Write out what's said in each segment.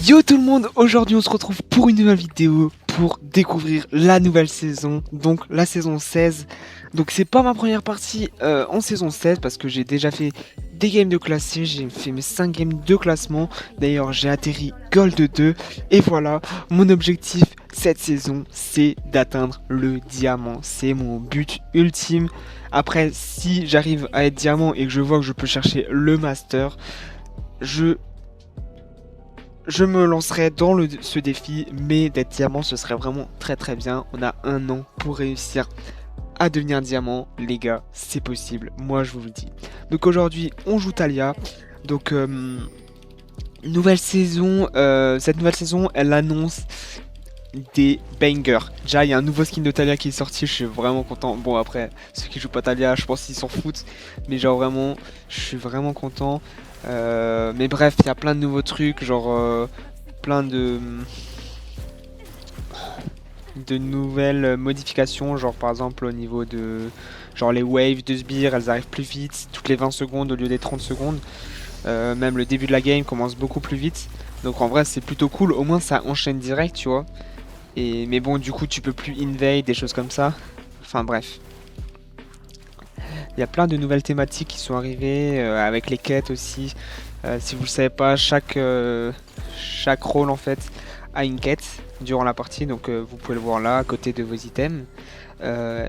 Yo tout le monde, aujourd'hui on se retrouve pour une nouvelle vidéo pour découvrir la nouvelle saison, donc la saison 16. Donc c'est pas ma première partie en saison 16 parce que j'ai déjà fait des games de classé, j'ai fait mes 5 games de classement. D'ailleurs j'ai atterri Gold 2 et voilà, mon objectif cette saison c'est d'atteindre le diamant. C'est mon but ultime. Après si j'arrive à être diamant et que je vois que je peux chercher le master, je me lancerai dans ce défi, mais d'être diamant, ce serait vraiment très très bien. On a un an pour réussir à devenir diamant, les gars, c'est possible, moi je vous le dis. Donc aujourd'hui, on joue Talia. Donc, nouvelle saison, cette nouvelle saison, elle annonce des bangers. Déjà, il y a un nouveau skin de Talia qui est sorti, je suis vraiment content. Bon, après, ceux qui jouent pas Talia, je pense qu'ils s'en foutent, mais genre vraiment, je suis vraiment content. Mais bref, il y a plein de nouveaux trucs, genre plein de nouvelles modifications, genre par exemple au niveau de genre les waves de sbires, elles arrivent plus vite, toutes les 20 secondes au lieu des 30 secondes. Même le début de la game commence beaucoup plus vite. Donc en vrai c'est plutôt cool, au moins ça enchaîne direct, tu vois. Mais bon, du coup tu peux plus invade, des choses comme ça. Enfin bref. Il y a plein de nouvelles thématiques qui sont arrivées, avec les quêtes aussi. Si vous le savez pas, chaque rôle en fait a une quête durant la partie, donc vous pouvez le voir là à côté de vos items.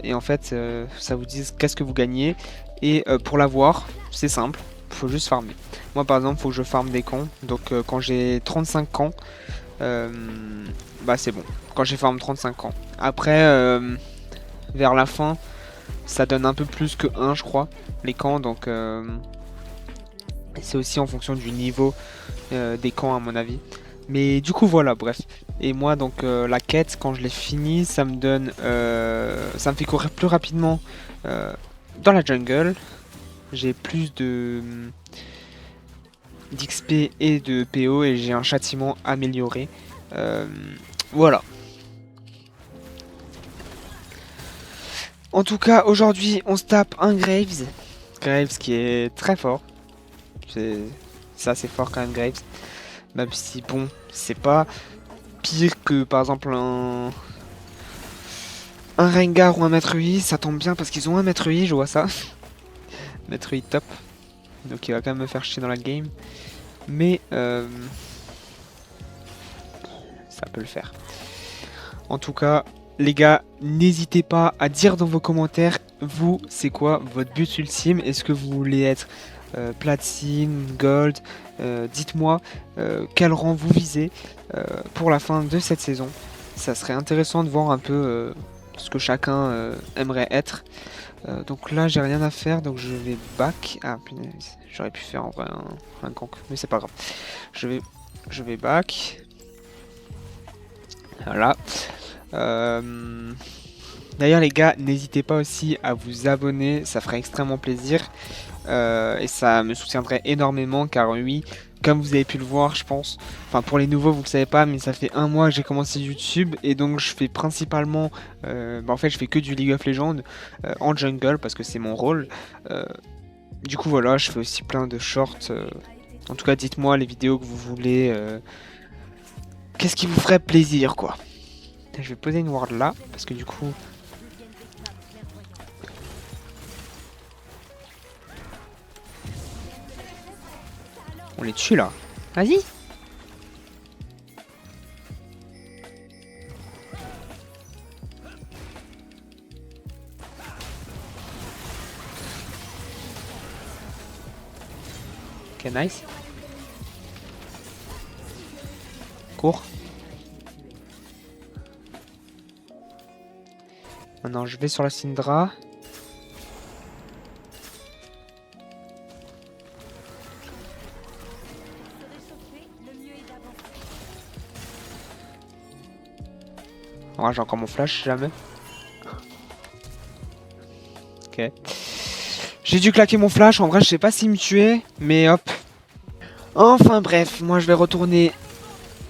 Et en fait, ça vous dit qu'est-ce que vous gagnez. Et pour l'avoir, c'est simple, faut juste farmer. Moi par exemple, faut que je farme des camps. Donc quand j'ai 35 camps, euh, bah c'est bon. Quand j'ai farm 35 camps. Après, vers la fin, ça donne un peu plus que 1 je crois, les camps. Donc c'est aussi en fonction du niveau des camps à mon avis. Mais du coup voilà, bref. Et moi donc la quête quand je l'ai finie, ça me donne, ça me fait courir plus rapidement dans la jungle. J'ai plus de d'XP et de PO et j'ai un châtiment amélioré. Euh, voilà. En tout cas aujourd'hui on se tape un Graves. Graves qui est très fort. C'est assez fort quand même Graves. Même si bon, c'est pas pire que par exemple un Rengar ou un Maître Yi, ça tombe bien parce qu'ils ont un Maître Yi, je vois ça. Maître Yi top. Donc il va quand même me faire chier dans la game. Mais ça peut le faire. En tout cas, les gars, n'hésitez pas à dire dans vos commentaires, vous, c'est quoi votre but ultime? Est-ce que vous voulez être platine, gold? Dites-moi quel rang vous visez pour la fin de cette saison. Ça serait intéressant de voir un peu ce que chacun aimerait être. Donc là, j'ai rien à faire, donc je vais back. Ah, punaise, j'aurais pu faire en vrai un gank, mais c'est pas grave. Je vais back. Voilà. D'ailleurs les gars, n'hésitez pas aussi à vous abonner, ça ferait extrêmement plaisir. Et ça me soutiendrait énormément car oui, comme vous avez pu le voir je pense, enfin pour les nouveaux vous le savez pas, mais ça fait un mois que j'ai commencé YouTube et donc je fais principalement, en fait je fais que du League of Legends en jungle parce que c'est mon rôle. Euh, du coup voilà, je fais aussi plein de shorts. En tout cas dites-moi les vidéos que vous voulez, qu'est-ce qui vous ferait plaisir quoi. Je vais poser une ward là, parce que du coup... On les tue là. Vas-y. Ok, nice. Cours. Maintenant, je vais sur la Syndra. Ouais, j'ai encore mon flash, jamais. Ok. J'ai dû claquer mon flash. En vrai, je sais pas s'il me tuait, mais hop. Enfin bref, moi je vais retourner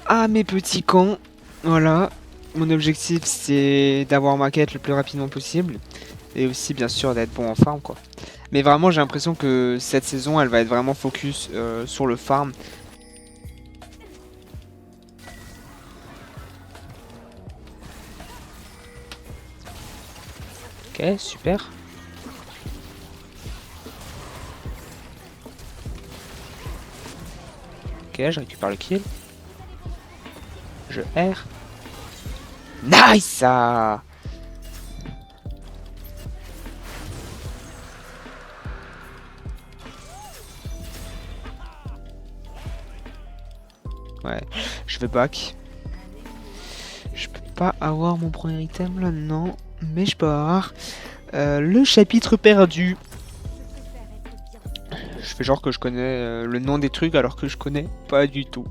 à mes petits camps. Voilà. Mon objectif, c'est d'avoir ma quête le plus rapidement possible. Et aussi, bien sûr, d'être bon en farm, quoi. Mais vraiment, j'ai l'impression que cette saison, elle va être vraiment focus sur le farm. Ok, super. Ok, je récupère le kill. Je R. Nice ça. Ouais, je vais back. Je peux pas avoir mon premier item là, non. Mais je peux avoir le chapitre perdu. Je fais genre que je connais le nom des trucs alors que je connais pas du tout.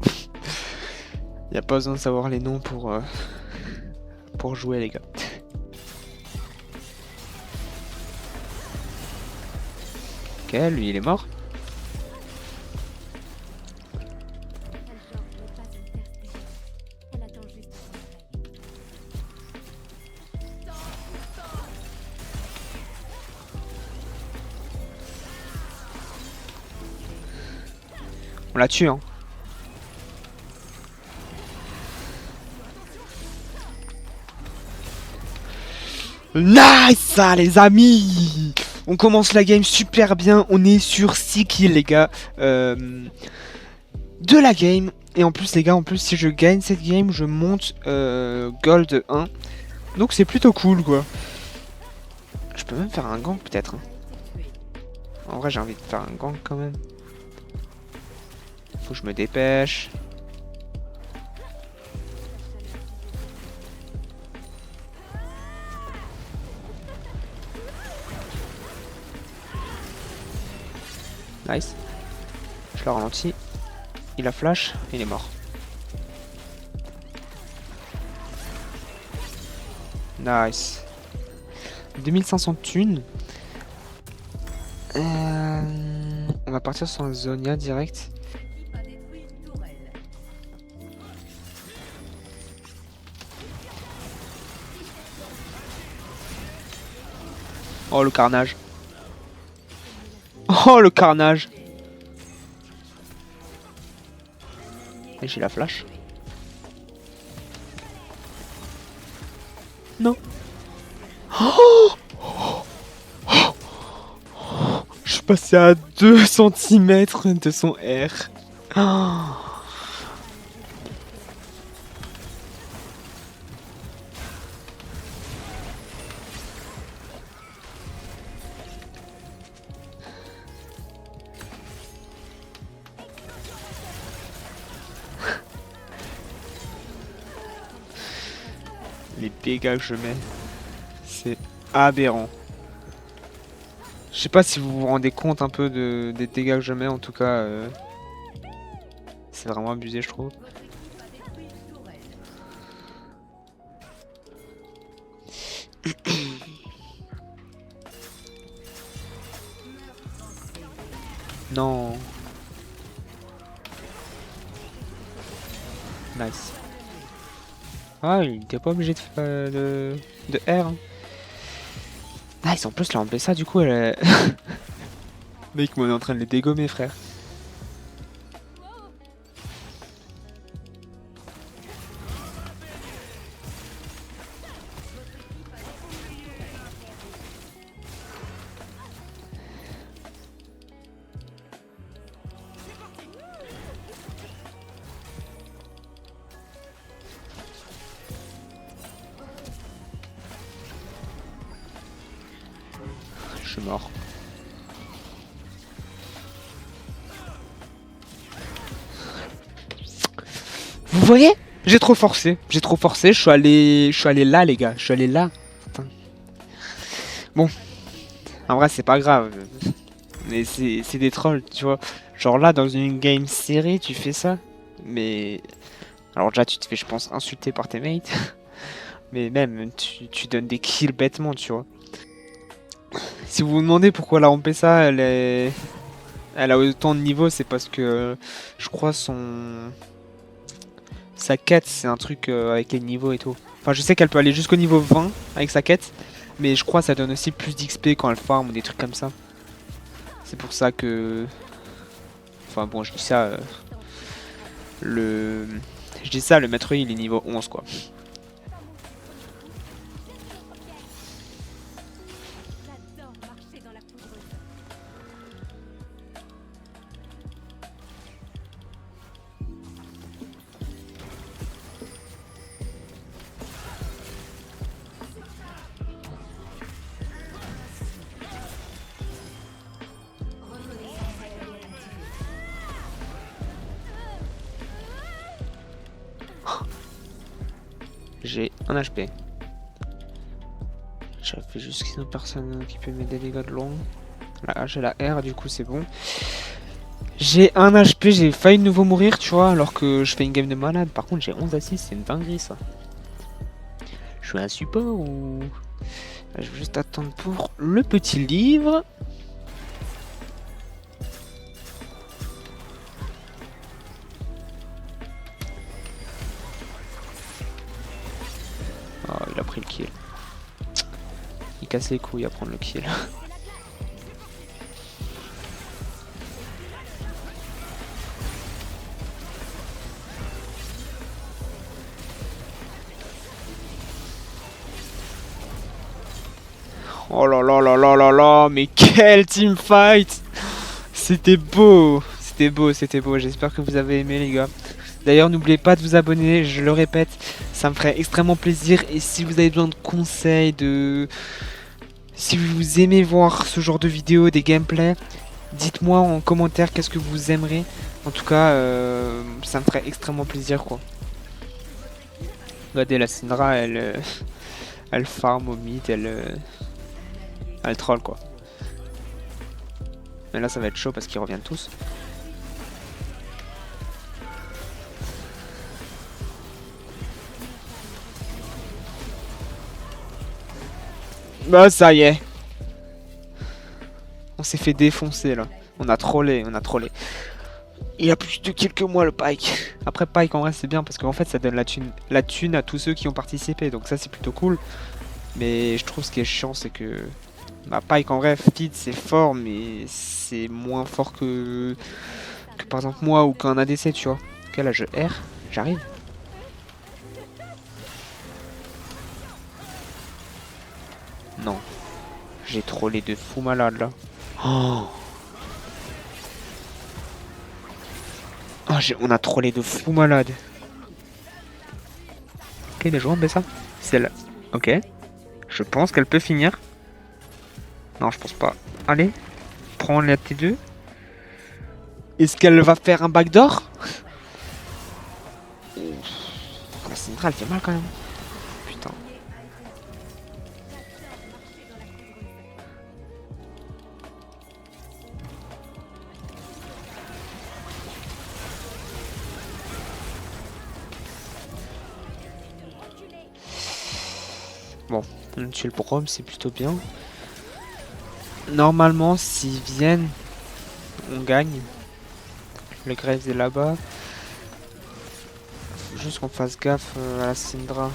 Y a pas besoin de savoir les noms pour jouer les gars. Ok, lui il est mort. On la tue hein. Nice ça les amis. On commence la game super bien. On est sur 6 kills les gars. De la game. Et en plus les gars, si je gagne cette game, je monte Gold 1. Donc c'est plutôt cool quoi. Je peux même faire un gank peut-être. Hein. En vrai j'ai envie de faire un gank quand même. Faut que je me dépêche. Nice. Je le ralentis. Il a flash. Il est mort. Nice. 2500 thunes. On va partir sur un Zonia direct. Oh le carnage. Oh le carnage. Et j'ai la flash. Non. Oh, je suis passé à 2 cm de son R. Oh. Les dégâts que je mets, c'est aberrant. Je sais pas si vous vous rendez compte un peu des dégâts que je mets, en tout cas, c'est vraiment abusé, je trouve. Non. Nice. Ah, il était pas obligé de R. Hein. Nice, en plus, là, en ça, du coup, elle est... Mec, moi, on est en train de les dégommer, frère. Je suis mort. Vous voyez? J'ai trop forcé, je suis allé là les gars, je suis allé là. Putain. Bon, en vrai c'est pas grave, mais c'est des trolls, tu vois. Genre là dans une game serrée tu fais ça, mais... Alors déjà tu te fais je pense insulter par tes mates, mais même tu donnes des kills bêtement tu vois. Si vous vous demandez pourquoi la Rampessa elle a autant de niveaux, c'est parce que je crois sa quête c'est un truc avec les niveaux et tout. Enfin je sais qu'elle peut aller jusqu'au niveau 20 avec sa quête, mais je crois que ça donne aussi plus d'XP quand elle farm ou des trucs comme ça. C'est pour ça que... Enfin bon je dis ça... Je dis ça, le maître il est niveau 11 quoi. J'ai 1 HP. J'avais juste une autre personne qui peut m'aider les gars de long. Là, j'ai la R, du coup c'est bon. J'ai 1 HP, j'ai failli de nouveau mourir, tu vois, alors que je fais une game de malade. Par contre, j'ai 11 assists, c'est une dinguerie ça. Je suis un support ou... Je vais juste attendre pour le petit livre. Oh, il a pris le kill. Il casse les couilles à prendre le kill. Oh là là là là là là, mais quel teamfight! C'était beau, c'était beau, c'était beau. J'espère que vous avez aimé les gars. D'ailleurs, n'oubliez pas de vous abonner, je le répète, ça me ferait extrêmement plaisir. Et si vous avez besoin de conseils, si vous aimez voir ce genre de vidéos, des gameplays, dites-moi en commentaire qu'est-ce que vous aimerez. En tout cas, ça me ferait extrêmement plaisir quoi. Regardez la Syndra, elle farm au mid, elle troll quoi. Mais là ça va être chaud parce qu'ils reviennent tous. Bah ça y est. On s'est fait défoncer là. On a trollé, on a trollé. Il a plus de kills que moi le Pike. Après Pike en vrai c'est bien parce qu'en fait ça donne la thune à tous ceux qui ont participé. Donc ça c'est plutôt cool. Mais je trouve ce qui est chiant c'est que... Bah Pike en vrai, feed c'est fort mais c'est moins fort que par exemple moi ou qu'un ADC tu vois. Ok là je R, j'arrive. Non. J'ai trollé de fou malade là. Oh, on a trollé de fou malade. Ok, bien joué, ça. C'est là. Ok. Je pense qu'elle peut finir. Non, je pense pas. Allez. Prends la T2. Est-ce qu'elle va faire un backdoor? La centrale fait mal quand même. Putain. Bon, on tue le Brom, c'est plutôt bien. Normalement, s'ils viennent, on gagne. Le Graves est là-bas. Faut juste qu'on fasse gaffe à la Syndra.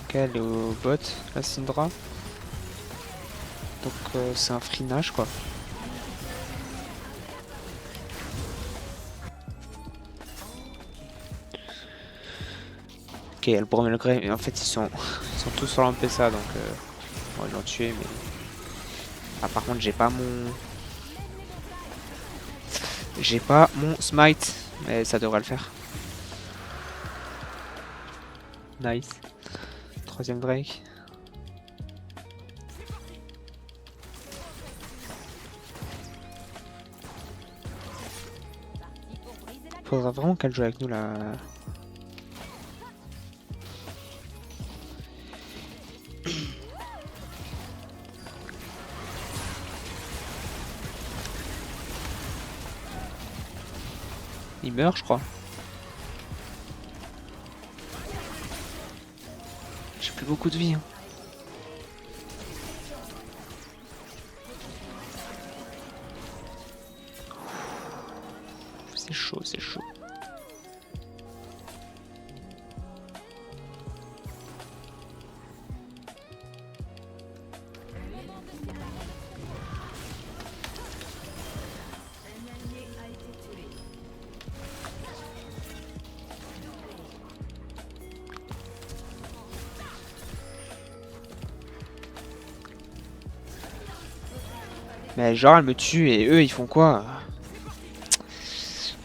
Ok, elle est au bot, la Syndra. Donc c'est un free Nash quoi. Ok, le Brom et le Grave, en fait ils sont tous sur l'MPSA donc bon, ils l'ont tué mais... Ah par contre j'ai pas mon smite, mais ça devrait le faire. Nice. Troisième Drake. Faudra vraiment qu'elle joue avec nous là. Il meurt je crois. J'ai plus beaucoup de vie hein. C'est chaud, c'est chaud. Mais genre elle me tue et eux ils font quoi?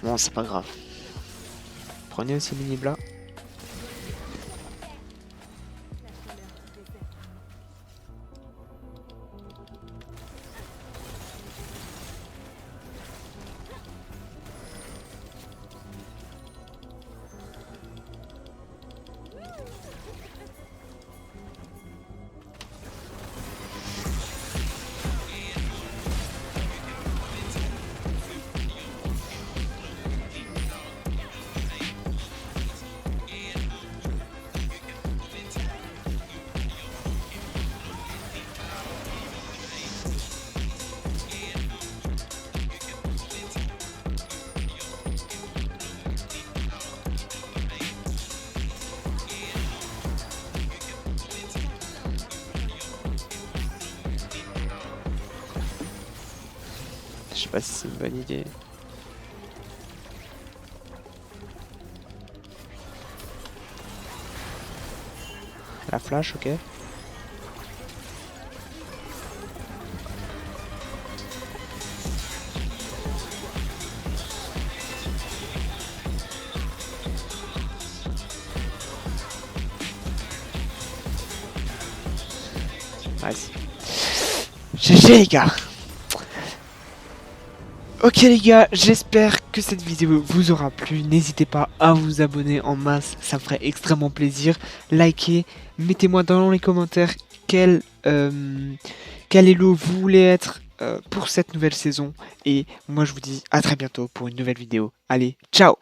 Bon c'est pas grave. Prenez aussi l'inhib là. Je sais pas si c'est une bonne idée. La flash, ok. Nice. GG les gars. Ok les gars, j'espère que cette vidéo vous aura plu. N'hésitez pas à vous abonner en masse, ça me ferait extrêmement plaisir. Likez, mettez-moi dans les commentaires quel elo vous voulez être pour cette nouvelle saison. Et moi je vous dis à très bientôt pour une nouvelle vidéo. Allez, ciao!